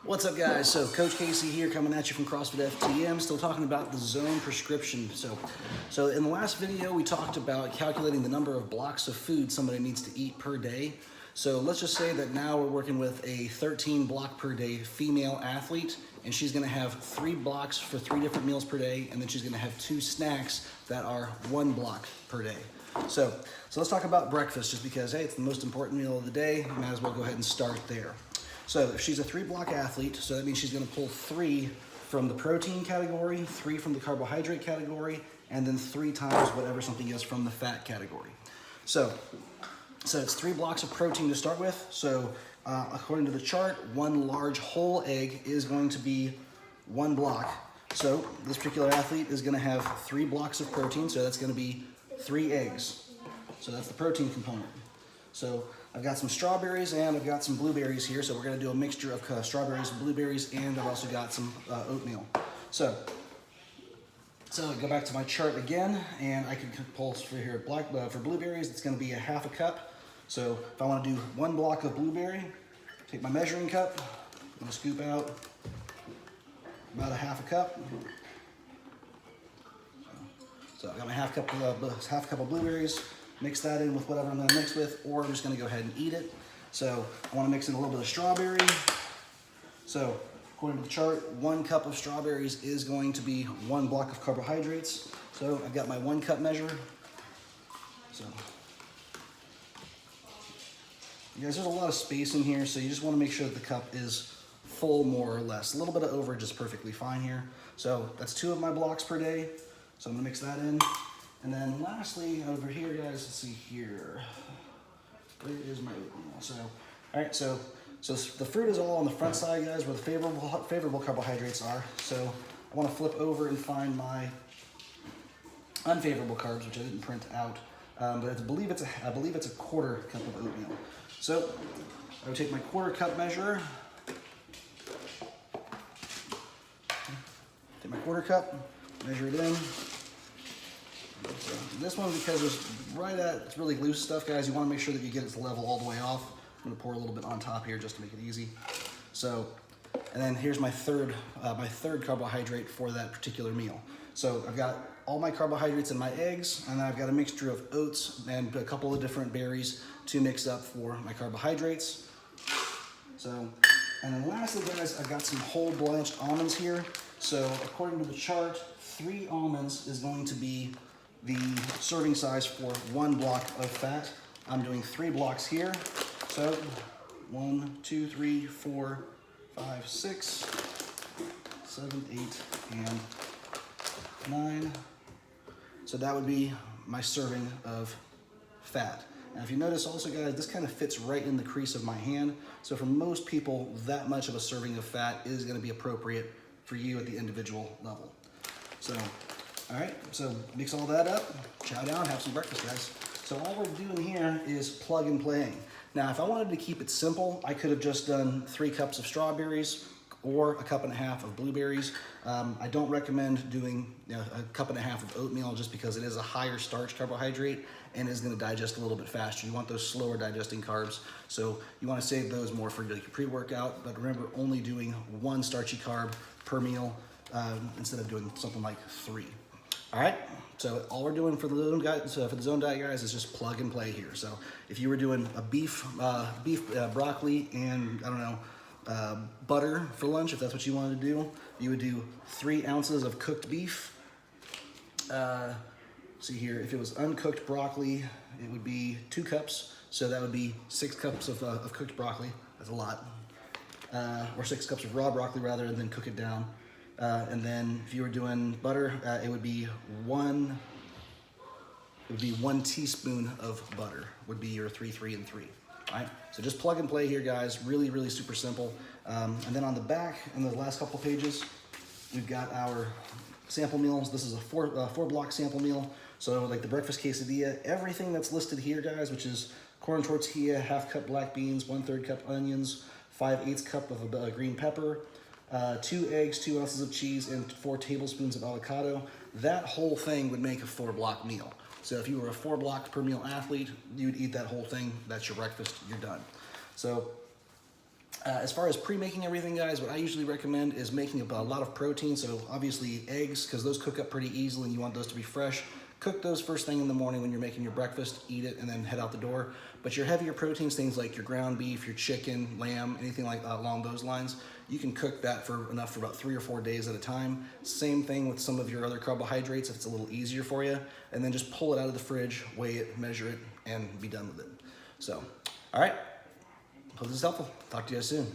What's up, guys? So Coach Casey here, coming at you from CrossFit FTM, still talking about the zone prescription. So in the last video, we talked about calculating the number of blocks of food somebody needs to eat per day. So let's just say that now we're working with a 13 block per day female athlete, and she's gonna have 3 blocks for 3 different meals per day, and then she's gonna have 2 snacks that are 1 block per day. So let's talk about breakfast, just because, hey, it's the most important meal of the day. You might as well go ahead and start there. So if she's a 3-block athlete, so that means she's gonna pull 3 from the protein category, 3 from the carbohydrate category, and then 3 times whatever something is from the fat category. So it's 3 blocks of protein to start with. So according to the chart, 1 large whole egg is going to be 1 block. So this particular athlete is gonna have 3 blocks of protein, so that's gonna be 3 eggs. So that's the protein component. So I've got some strawberries and I've got some blueberries here. So we're gonna do a mixture of strawberries and blueberries, and I've also got some oatmeal. So go back to my chart again, and I can pull for here for blueberries, it's gonna be a 1/2 cup. So if I wanna do 1 block of blueberry, take my measuring cup, I'm gonna scoop out about a 1/2 cup. So I got my 1/2 cup of blueberries. Mix that in with whatever I'm gonna mix with, or I'm just gonna go ahead and eat it. So I wanna mix in a little bit of strawberry. So according to the chart, 1 cup of strawberries is going to be 1 block of carbohydrates. So I've got my 1 cup measure. So you guys, there's a lot of space in here, so you just wanna make sure that the cup is full more or less. A little bit of overage is perfectly fine here. So that's 2 of my blocks per day. So I'm gonna mix that in. And then lastly, over here, guys, let's see here. Where is my oatmeal? All right, so the fruit is all on the front side, guys, where the favorable carbohydrates are. So I want to flip over and find my unfavorable carbs, which I didn't print out, but I believe it's a 1/4 cup of oatmeal. So I would take my 1/4 cup measure, take my 1/4 cup, measure it in. So this one, because it's really loose stuff, guys, you want to make sure that you get it to level all the way off. I'm going to pour a little bit on top here just to make it easy. So, and then here's my third carbohydrate for that particular meal. So I've got all my carbohydrates in my eggs, and then I've got a mixture of oats and a couple of different berries to mix up for my carbohydrates. So, and then lastly, guys, I've got some whole blanched almonds here. So according to the chart, 3 almonds is going to be the serving size for 1 block of fat. I'm doing 3 blocks here. So 1, 2, 3, 4, 5, 6, 7, 8, and 9. So that would be my serving of fat. Now if you notice also, guys, this kind of fits right in the crease of my hand. So for most people, that much of a serving of fat is gonna be appropriate for you at the individual level. So, all right, so mix all that up, chow down, have some breakfast, guys. So all we're doing here is plug and playing. Now, if I wanted to keep it simple, I could have just done 3 cups of strawberries or a 1.5 cups of blueberries. I don't recommend doing a 1.5 cups of oatmeal, just because it is a higher starch carbohydrate and is gonna digest a little bit faster. You want those slower digesting carbs. So you wanna save those more for your pre-workout, but remember, only doing 1 starchy carb per meal instead of doing something like 3. All right, so all we're doing for the zone diet, guys, is just plug and play here. So if you were doing a beef broccoli and, I don't know, butter for lunch, if that's what you wanted to do, you would do 3 ounces of cooked beef. See here, if it was uncooked broccoli, it would be 2 cups. So that would be 6 cups of cooked broccoli. That's a lot. Or 6 cups of raw broccoli, rather, and then cook it down. And then if you were doing butter, it would be 1 teaspoon of butter would be your 3, 3, and 3. All right, so just plug and play here, guys. Really, really super simple. And then on the back, in the last couple pages, we've got our sample meals. This is a 4-block sample meal. So like the breakfast quesadilla, everything that's listed here, guys, which is corn tortilla, 1/2 cup black beans, 1/3 cup onions, 5/8 cup of green pepper, 2 eggs, 2 ounces of cheese, and 4 tablespoons of avocado. That whole thing would make a 4-block meal. So if you were a 4-block per meal athlete, you would eat that whole thing. That's your breakfast. You're done. So As far as pre-making everything, guys, what I usually recommend is making a lot of protein. So obviously eggs, because those cook up pretty easily and you want those to be fresh. Cook those first thing in the morning when you're making your breakfast, eat it, and then head out the door. But your heavier proteins, things like your ground beef, your chicken, lamb, anything like along those lines, you can cook that for enough for about 3 or 4 days at a time. Same thing with some of your other carbohydrates if it's a little easier for you. And then just pull it out of the fridge, weigh it, measure it, and be done with it. So, all right. Hope this is helpful. Talk to you guys soon.